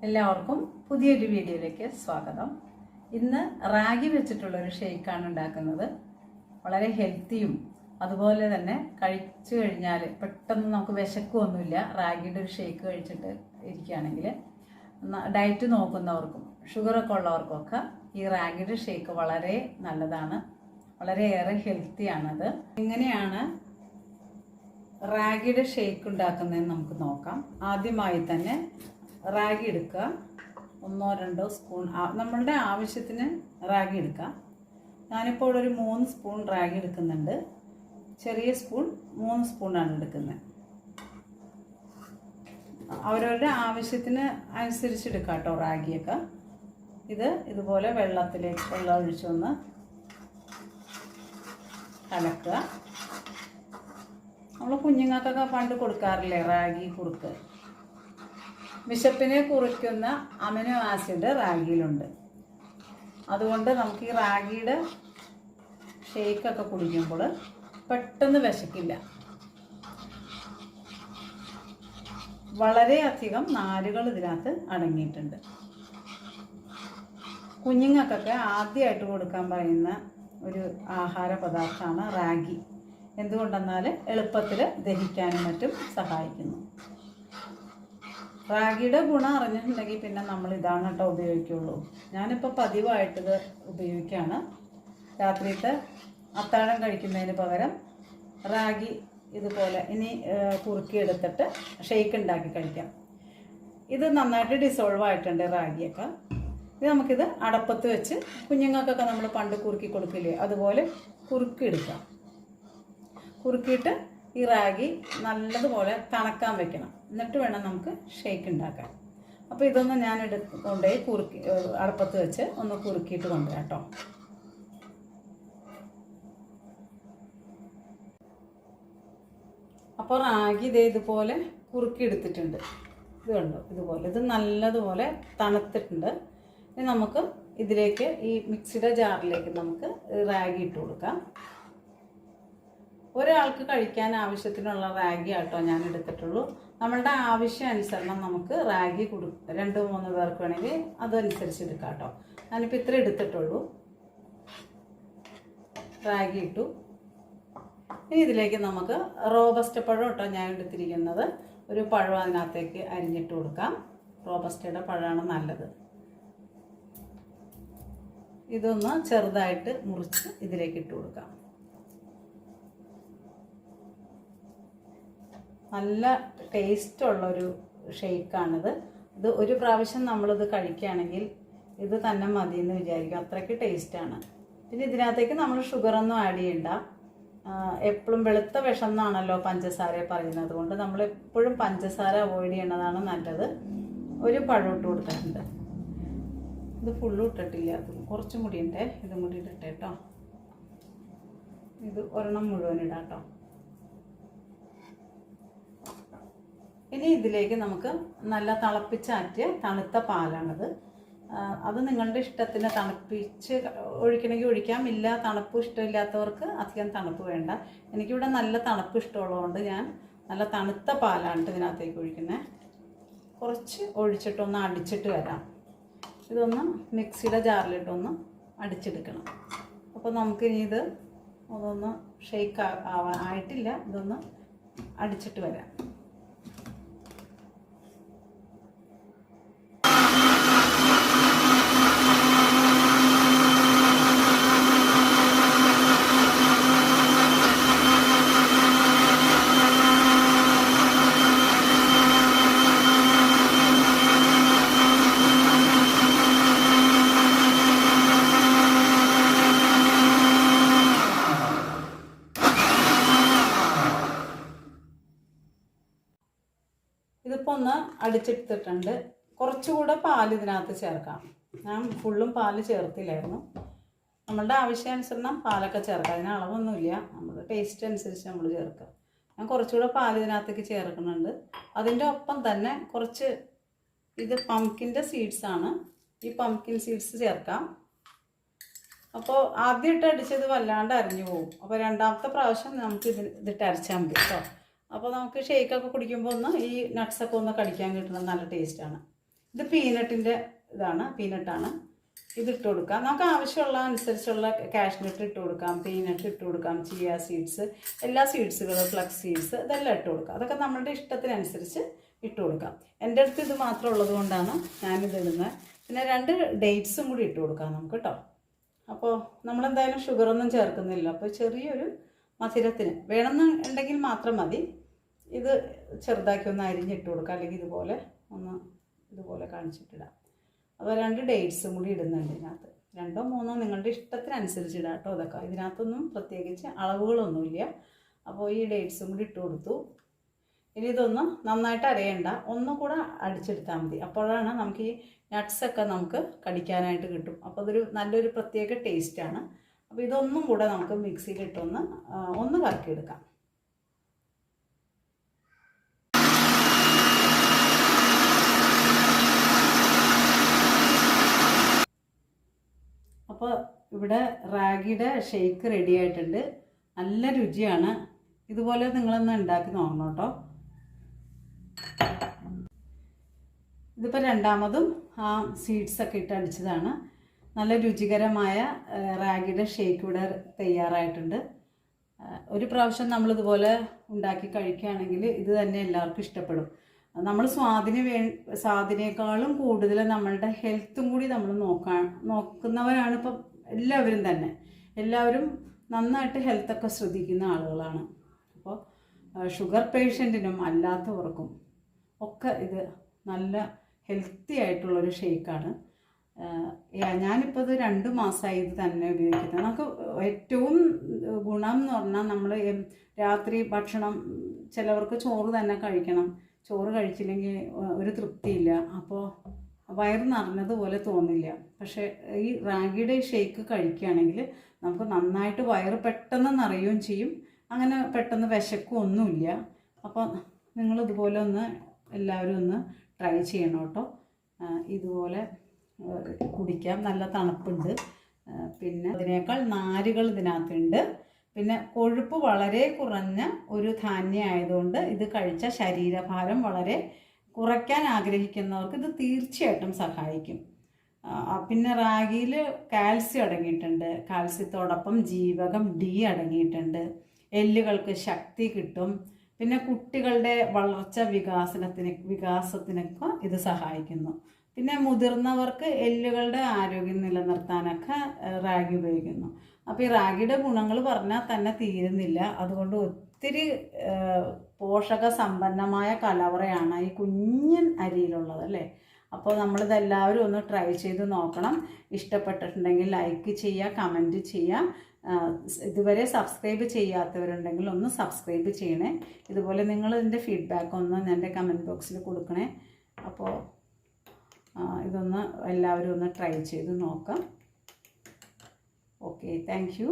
എല്ലാവർക്കും പുതിയൊരു വീഡിയോയിലേക്ക് സ്വാഗതം. ഇന്ന് റാഗി വെച്ചിട്ടുള്ളൊരു ഷേക്കാണ് ഉണ്ടാക്കുന്നത്. വളരെ ഹെൽത്തിയും അതുപോലെ തന്നെ കഴിച്ചു കഴിഞ്ഞാൽ പെട്ടെന്ന് നമുക്ക് വിശക്കൊന്നുമില്ല. റാഗിയുടെ ഒരു ഷേക്ക് കഴിച്ചിട്ട് ഇരിക്കുകയാണെങ്കിൽ ഡയറ്റ് നോക്കുന്നവർക്കും ഷുഗറൊക്കെ ഉള്ളവർക്കൊക്കെ ഈ റാഗിയുടെ ഷേക്ക് വളരെ നല്ലതാണ്, വളരെയേറെ ഹെൽത്തിയാണത്. എങ്ങനെയാണ് റാഗിയുടെ ഷേക്ക് ഉണ്ടാക്കുന്നതെന്ന് നമുക്ക് നോക്കാം. ആദ്യമായി തന്നെ റാഗി എടുക്കുക, 1-2 സ്പൂൺ നമ്മളുടെ ആവശ്യത്തിന് റാഗി എടുക്കുക. ഞാനിപ്പോൾ ഒരു 3 സ്പൂൺ റാഗി എടുക്കുന്നുണ്ട്. ചെറിയ സ്പൂൺ 3 സ്പൂണാണ് എടുക്കുന്നത്. അവരവരുടെ ആവശ്യത്തിന് അനുസരിച്ചെടുക്കുക കേട്ടോ റാഗിയൊക്കെ. ഇതുപോലെ വെള്ളം ഒഴിച്ചൊന്ന് കലക്കുക. നമ്മൾ കുഞ്ഞുങ്ങൾക്കൊക്കെ പണ്ട് കൊടുക്കാറില്ലേ റാഗി കുറുക്ക്. വിശപ്പിനെ കുറിക്കുന്ന അമിനോ ആസിഡ് റാഗിയിലുണ്ട്. അതുകൊണ്ട് നമുക്ക് ഈ റാഗിയുടെ ഷേക്കൊക്കെ കുടിക്കുമ്പോൾ പെട്ടെന്ന് വിശക്കില്ല. വളരെയധികം നാരുകൾ ഇതിനകത്ത് അടങ്ങിയിട്ടുണ്ട്. കുഞ്ഞുങ്ങൾക്കൊക്കെ ആദ്യമായിട്ട് കൊടുക്കാൻ പറയുന്ന ഒരു ആഹാര പദാർത്ഥമാണ് റാഗി. എന്തുകൊണ്ടെന്നാൽ എളുപ്പത്തിൽ ദഹിക്കാനും മറ്റും സഹായിക്കുന്നു. റാഗിയുടെ ഗുണം അറിഞ്ഞിട്ടുണ്ടെങ്കിൽ പിന്നെ നമ്മൾ ഇതാണ് കേട്ടോ ഉപയോഗിക്കുള്ളൂ. ഞാനിപ്പോൾ പതിവായിട്ടിത് ഉപയോഗിക്കുകയാണ്. രാത്രിയിലത്തെ അത്താഴം കഴിക്കുന്നതിന് പകരം റാഗി ഇതുപോലെ ഇനി കുറുക്കിയെടുത്തിട്ട് ഷേക്ക് ഉണ്ടാക്കി കഴിക്കാം. ഇത് നന്നായിട്ട് ഡിസോൾവ് ആയിട്ടുണ്ട് റാഗിയൊക്കെ. ഇത് നമുക്കിത് അടപ്പത്ത് വെച്ച് കുഞ്ഞുങ്ങൾക്കൊക്കെ നമ്മൾ പണ്ട് കുറുക്കി കൊടുക്കില്ലേ, അതുപോലെ കുറുക്കിയെടുക്കാം. കുറുക്കിയിട്ട് ഈ റാഗി നല്ലതുപോലെ തണുക്കാൻ വെക്കണം. എന്നിട്ട് വേണം നമുക്ക് ഷേക്ക് ഉണ്ടാക്കാൻ. അപ്പോൾ ഇതൊന്ന് ഞാൻ കൊണ്ടുപോയി അടപ്പത്ത് വെച്ച് ഒന്ന് കുറുക്കിയിട്ട് കൊണ്ടുവരാം കേട്ടോ. അപ്പോൾ റാഗി ഇതുപോലെ കുറുക്കി എടുത്തിട്ടുണ്ട്. ഇത് കണ്ടോ, ഇത് നല്ലതുപോലെ തണുത്തിട്ടുണ്ട്. ഇനി നമുക്ക് ഇതിലേക്ക് ഈ മിക്സിയുടെ ജാറിലേക്ക് നമുക്ക് റാഗി ഇട്ട് കൊടുക്കാം. ഒരാൾക്ക് കഴിക്കാൻ ആവശ്യത്തിനുള്ള റാഗി ആട്ടോ ഞാൻ എടുത്തിട്ടുള്ളൂ. നമ്മളുടെ ആവശ്യാനുസരണം നമുക്ക് റാഗി 2-3 പേർക്ക് വേണമെങ്കിൽ അതനുസരിച്ച് എടുക്കാം കേട്ടോ. ഞാനിപ്പോൾ ഇത്ര എടുത്തിട്ടുള്ളൂ. റാഗി ഇട്ടു. ഇനി ഇതിലേക്ക് നമുക്ക് റോബസ്റ്റ പഴം കേട്ടോ ഞാൻ എടുത്തിരിക്കുന്നത്. ഒരു പഴം അതിനകത്തേക്ക് അരിഞ്ഞിട്ട് കൊടുക്കാം. റോബസ്റ്റയുടെ പഴമാണ് നല്ലത്. ഇതൊന്ന് ചെറുതായിട്ട് മുറിച്ച് ഇതിലേക്ക് ഇട്ട് കൊടുക്കാം. നല്ല ടേസ്റ്റുള്ളൊരു ഷേക്കാണിത്. ഇത് ഒരു പ്രാവശ്യം നമ്മളിത് കഴിക്കുകയാണെങ്കിൽ ഇത് തന്നെ മതി എന്ന് വിചാരിക്കും, അത്രയ്ക്ക് ടേസ്റ്റാണ്. പിന്നെ ഇതിനകത്തേക്ക് നമ്മൾ ഷുഗറൊന്നും ആഡ് ചെയ്യണ്ട. എപ്പോഴും വെളുത്ത വിഷം എന്നാണല്ലോ പഞ്ചസാരയെ പറയുന്നത്. കൊണ്ട് നമ്മളെപ്പോഴും പഞ്ചസാര അവോയ്ഡ് ചെയ്യണതാണ് നല്ലത്. ഒരു പഴം ഇട്ട് കൊടുത്തിട്ടുണ്ട്. ഇത് ഫുള്ളും ഇട്ടിട്ടില്ല, കുറച്ചും കൂടി ഉണ്ട്. ഇതും കൂടി ഇട്ടിട്ട് കേട്ടോ. ഇത് ഒരെണ്ണം മുഴുവൻ ഇടാം കേട്ടോ. ഇനി ഇതിലേക്ക് നമുക്ക് നല്ല തിളപ്പിച്ചാറ്റിയ തണുത്ത പാലാണത്. അത് നിങ്ങളുടെ ഇഷ്ടത്തിന് തണുപ്പിച്ച് ഒഴിക്കണമെങ്കിൽ ഒഴിക്കാം. ഇല്ല, തണുപ്പ് ഇഷ്ടമില്ലാത്തവർക്ക് അധികം തണുപ്പ് വേണ്ട. എനിക്കിവിടെ നല്ല തണുപ്പ് ഇഷ്ടമുള്ളതുകൊണ്ട് ഞാൻ നല്ല തണുത്ത പാലാണ് ഇതിനകത്തേക്ക് ഒഴിക്കുന്നത്. കുറച്ച് ഒഴിച്ചിട്ടൊന്ന് അടിച്ചിട്ട് വരാം. ഇതൊന്ന് മിക്സിയുടെ ജാറിലിട്ടൊന്ന് അടിച്ചെടുക്കണം. അപ്പോൾ നമുക്കിനി അതൊന്ന് ഷേക്ക് ആയിട്ടില്ല, ഇതൊന്ന് അടിച്ചിട്ട് വരാം. ഇതിപ്പോൾ ഒന്ന് അടിച്ചെടുത്തിട്ടുണ്ട്. കുറച്ചുകൂടെ പാൽ ഇതിനകത്ത് ചേർക്കാം. ഞാൻ ഫുള്ളും പാൽ ചേർത്തില്ലായിരുന്നു. നമ്മളുടെ ആവശ്യാനുസരണം പാലൊക്കെ ചേർക്കാം. അതിന് അളവൊന്നുമില്ല, നമ്മുടെ ടേസ്റ്റ് അനുസരിച്ച് നമ്മൾ ചേർക്കാം. ഞാൻ കുറച്ചുകൂടെ പാൽ ഇതിനകത്തേക്ക് ചേർക്കുന്നുണ്ട്. അതിൻ്റെ ഒപ്പം തന്നെ കുറച്ച് ഇത് പംകിൻ്റെ സീഡ്സാണ്. ഈ പംകിൻ സീഡ്സ് ചേർക്കാം. അപ്പോൾ ആദ്യമായിട്ട് അടിച്ചത് വല്ലാണ്ട് അരിഞ്ഞു പോകും. അപ്പോൾ രണ്ടാമത്തെ പ്രാവശ്യം നമുക്ക് ഇതിട്ട് അരച്ചാൽ മതി കേട്ടോ. അപ്പോൾ നമുക്ക് ഷേക്കൊക്കെ കുടിക്കുമ്പോൾ ഒന്ന് ഈ നട്ട്സൊക്കെ ഒന്ന് കടിക്കാൻ കിട്ടുന്നത് നല്ല ടേസ്റ്റാണ്. ഇത് പീനട്ടിൻ്റെ ഇതാണ്, പീനട്ടാണ്. ഇതിട്ട് കൊടുക്കാം. നമുക്ക് ആവശ്യമുള്ള അനുസരിച്ചുള്ള കാഷ്നട്ട് ഇട്ട് കൊടുക്കാം, പീനട്ട് ഇട്ട് കൊടുക്കാം, ചിയ സീഡ്സ്, എല്ലാ സീഡ്സുകളും, ഫ്ലക്സ് സീഡ്സ് ഇതെല്ലാം ഇട്ട് കൊടുക്കാം. അതൊക്കെ നമ്മളുടെ ഇഷ്ടത്തിനനുസരിച്ച് ഇട്ട് കൊടുക്കാം. എൻ്റെ അടുത്ത് ഇത് മാത്രം ഉള്ളത് കൊണ്ടാണ് ഞാനിത് ഇടുന്നത്. പിന്നെ 2 ഡേറ്റ്സും കൂടി ഇട്ട് കൊടുക്കാം നമുക്ക് കേട്ടോ. അപ്പോൾ നമ്മളെന്തായാലും ഷുഗറൊന്നും ചേർക്കുന്നില്ല. അപ്പോൾ ചെറിയൊരു മധുരത്തിന് വേണമെന്നുണ്ടെങ്കിൽ മാത്രം മതി. ഇത് ചെറുതാക്കി ഒന്ന് അരിഞ്ഞിട്ട് കൊടുക്കുക, അല്ലെങ്കിൽ ഇതുപോലെ കാണിച്ചിട്ടിടാം. അപ്പോൾ 2 ഡേറ്റ്സും കൂടി ഇടുന്നുണ്ട് ഇതിനകത്ത്. 2ഓ 3ഓ നിങ്ങളുടെ ഇഷ്ടത്തിനനുസരിച്ച് ഇടാം കേട്ടോ. അതൊക്കെ ഇതിനകത്തൊന്നും പ്രത്യേകിച്ച് അളവുകളൊന്നുമില്ല. അപ്പോൾ ഈ ഡേറ്റ്സും കൂടി ഇട്ട് കൊടുത്തു. ഇനി ഇതൊന്ന് നന്നായിട്ട് അരയണ്ട, ഒന്നുകൂടെ അടിച്ചെടുത്താൽ മതി. അപ്പോഴാണ് നമുക്ക് ഈ നട്ട്സൊക്കെ നമുക്ക് കടിക്കാനായിട്ട് കിട്ടും. അപ്പോൾ അതൊരു നല്ലൊരു പ്രത്യേക ടേസ്റ്റാണ്. അപ്പോൾ ഇതൊന്നും കൂടെ നമുക്ക് മിക്സിയിലിട്ടൊന്ന് കറക്കിയെടുക്കാം. അപ്പോൾ ഇവിടെ റാഗിയുടെ ഷേക്ക് റെഡി ആയിട്ടുണ്ട്. നല്ല രുചിയാണ്. ഇതുപോലെ നിങ്ങളൊന്ന് ഉണ്ടാക്കി നോക്കണം കേട്ടോ. ഇതിപ്പോൾ രണ്ടാമതും ആ സീഡ്സൊക്കെ ഇട്ട് അടിച്ചതാണ്. നല്ല രുചികരമായ റാഗിയുടെ ഷേക്ക് ഇവിടെ തയ്യാറായിട്ടുണ്ട്. ഒരു പ്രാവശ്യം നമ്മളിതുപോലെ ഉണ്ടാക്കി കഴിക്കുകയാണെങ്കിൽ ഇത് തന്നെ എല്ലാവർക്കും ഇഷ്ടപ്പെടും. നമ്മൾ സ്വാദിനേക്കാളും കൂടുതൽ നമ്മളുടെ ഹെൽത്തും കൂടി നമ്മൾ നോക്കുന്നവരാണ് ഇപ്പം എല്ലാവരും തന്നെ. എല്ലാവരും നന്നായിട്ട് ഹെൽത്തൊക്കെ ശ്രദ്ധിക്കുന്ന ആളുകളാണ്. അപ്പോൾ ഷുഗർ പേഷ്യൻറ്റിനും അല്ലാത്തവർക്കും ഒക്കെ ഇത് നല്ല ഹെൽത്തി ആയിട്ടുള്ളൊരു ഷേക്കാണ്. ഞാനിപ്പോൾ ഇത് 2 മാസമായി ഇത് തന്നെ ഉപയോഗിക്കുന്നത്. നമുക്ക് ഏറ്റവും ഗുണം എന്ന് പറഞ്ഞാൽ നമ്മൾ രാത്രി ഭക്ഷണം ചിലവർക്ക് ചോറ് തന്നെ കഴിക്കണം. ചോറ് കഴിച്ചില്ലെങ്കിൽ ഒരു തൃപ്തിയില്ല, അപ്പോൾ വയറ് നിറഞ്ഞതുപോലെ തോന്നില്ല. പക്ഷേ ഈ റാഗിയുടെ ഷേക്ക് കഴിക്കുകയാണെങ്കിൽ നമുക്ക് നന്നായിട്ട് വയറ് പെട്ടെന്ന് നിറയുകയും ചെയ്യും. അങ്ങനെ പെട്ടെന്ന് വിശക്കൊന്നുമില്ല. അപ്പോൾ നിങ്ങളിതുപോലെ എല്ലാവരും ഒന്ന് ട്രൈ ചെയ്യണം കേട്ടോ. ഇതുപോലെ കുടിക്കാം, നല്ല തണുപ്പുണ്ട്. പിന്നെ അതിനേക്കാൾ നാരുകൾ ഇതിനകത്തുണ്ട്. പിന്നെ കൊഴുപ്പ് വളരെ കുറഞ്ഞ ഒരു ധാന്യമായതുകൊണ്ട് ഇത് കഴിച്ച ശരീരഭാരം വളരെ കുറയ്ക്കാൻ ആഗ്രഹിക്കുന്നവർക്ക് ഇത് തീർച്ചയായിട്ടും സഹായിക്കും. പിന്നെ റാഗിയിൽ കാൽസ്യം അടങ്ങിയിട്ടുണ്ട്. കാൽസ്യത്തോടൊപ്പം ജീവകം ഡി അടങ്ങിയിട്ടുണ്ട്. എല്ലുകൾക്ക് ശക്തി കിട്ടും. പിന്നെ കുട്ടികളുടെ വളർച്ച വികാസത്തിനൊക്കെ ഇത് സഹായിക്കുന്നു. പിന്നെ മുതിർന്നവർക്ക് എല്ലുകളുടെ ആരോഗ്യം നിലനിർത്താനൊക്കെ റാഗി ഉപയോഗിക്കുന്നു. അപ്പോൾ ഈ റാഗിയുടെ ഗുണങ്ങൾ പറഞ്ഞാൽ തന്നെ തീരുന്നില്ല. അതുകൊണ്ട് ഒത്തിരി പോഷക സമ്പന്നമായ കലവറയാണ് ഈ കുഞ്ഞൻ അരിയിലുള്ളത് അല്ലേ. അപ്പോൾ നമ്മളിതെല്ലാവരും ഒന്ന് ട്രൈ ചെയ്ത് നോക്കണം. ഇഷ്ടപ്പെട്ടിട്ടുണ്ടെങ്കിൽ ലൈക്ക് ചെയ്യുക, കമൻറ്റ് ചെയ്യുക. ഇതുവരെ സബ്സ്ക്രൈബ് ചെയ്യാത്തവരുണ്ടെങ്കിൽ ഒന്ന് സബ്സ്ക്രൈബ് ചെയ്യണേ. ഇതുപോലെ നിങ്ങൾ ഇതിൻ്റെ ഫീഡ്ബാക്ക് ഒന്ന് എൻ്റെ കമൻറ്റ് ബോക്സിൽ കൊടുക്കണേ. അപ്പോൾ ഇതൊന്ന് എല്ലാവരും ഒന്ന് ട്രൈ ചെയ്ത് നോക്കാം. Okay, thank you.